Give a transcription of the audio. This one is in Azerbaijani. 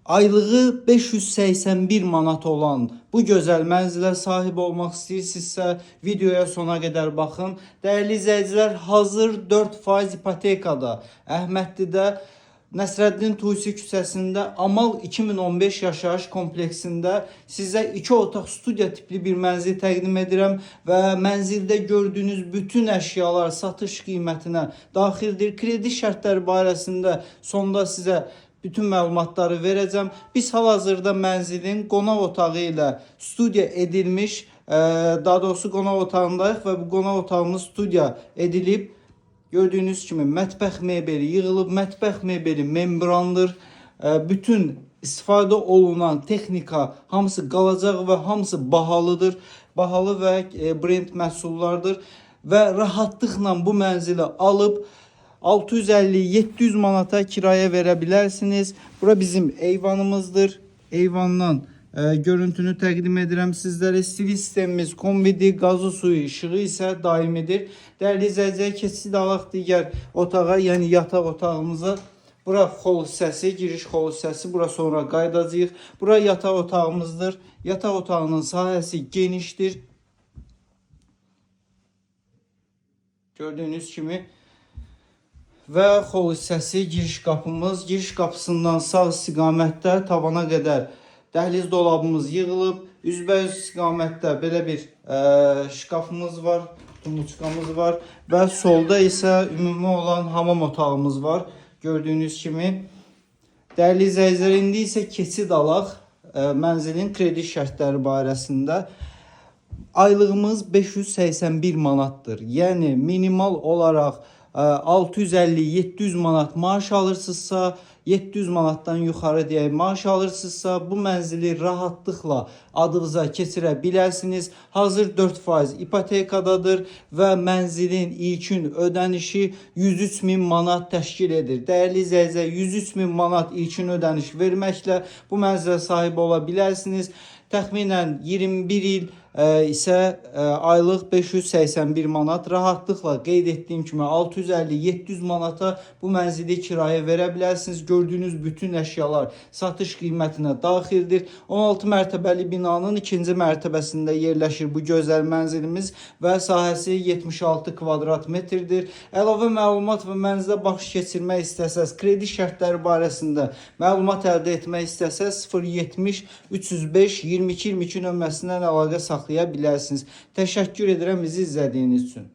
Aylığı 581 manat olan bu gözəl mənzilə sahib olmaq istəyirsinizsə, videoya sona qədər baxın. Dəyərli izləyicilər, hazır 4% ipotekada Əhmədlidə Nəsrəddin Tusi küçəsində Amal 2015 yaşayış kompleksində sizə 2 otaq studiya tipli bir mənzil təqdim edirəm və mənzildə gördüyünüz bütün əşyalar satış qiymətinə daxildir. Kredi şərtləri barəsində sonda sizə bütün məlumatları verəcəm. Biz hal-hazırda mənzilin qonaq otağı ilə studiya edilmiş, daha doğrusu qonaq otağındayıq və bu qonaq otağımız studiya edilib. Gördüyünüz kimi mətbəx mebeli yığılıb, mətbəx mebeli membrandır. Bütün istifadə olunan texnika hamısı qalacaq və hamısı bahalıdır. Bahalı və brend məhsullardır və rahatlıqla bu mənzili alıb 650-700 manata kiraya verə bilərsiniz. Bura bizim eyvanımızdır. Eyvandan görüntünü təqdim edirəm sizlərə. Stil sistemimiz kombidi, qazı suyu işığı isə daimidir. Dəyərli izləyicilər, keçid alaq digər otağa, yəni yataq otağımıza. Bura xol hissəsi, giriş xol hissəsi. Bura sonra qaydacağıq. Bura yataq otağımızdır. Yataq otağının sahəsi genişdir. Gördüyünüz kimi və xol hissəsi, giriş qapımız. Giriş qapısından sağ istiqamətdə tavana qədər dəhliz dolabımız yığılıb. Üzbəüz istiqamətdə belə bir şkafımız var, tumuçkamız var və solda isə ümumi olan hamam otağımız var. Gördüyünüz kimi. Dəyərli izləyicilər, indi isə keçid alaq mənzilin kredi şərtləri barəsində. Aylığımız 581 manatdır. Yəni minimal olaraq 650-700 manat maaş alırsınızsa, 700 manatdan yuxarı deyək maaş alırsınızsa, bu mənzili rahatlıqla adınıza keçirə bilərsiniz. Hazır 4% ipotekadadır və mənzilin ilkin ödənişi 103.000 manat təşkil edir. Dəyərli izləyicilər, 103.000 manat ilkin ödəniş verməklə bu mənzilə sahib ola bilərsiniz. Təxminən 21 il isə aylıq 581 manat, rahatlıqla qeyd etdiyim kimi 650-700 manata bu mənzili kiraya verə bilərsiniz. Gördüyünüz bütün əşyalar satış qiymətinə daxildir. 16 mərtəbəli binanın 2-ci mərtəbəsində yerləşir bu gözəl mənzilimiz və sahəsi 76 kvadrat metrdir. Əlavə məlumat və mənzilə baxış keçirmək istəsəz, kredi şərtləri barəsində məlumat əldə etmək istəsəz 070 305 2222 nömrəsindən əlaqə saxlaya bilərsiniz. Təşəkkür edirəm bizi izlədiyiniz üçün.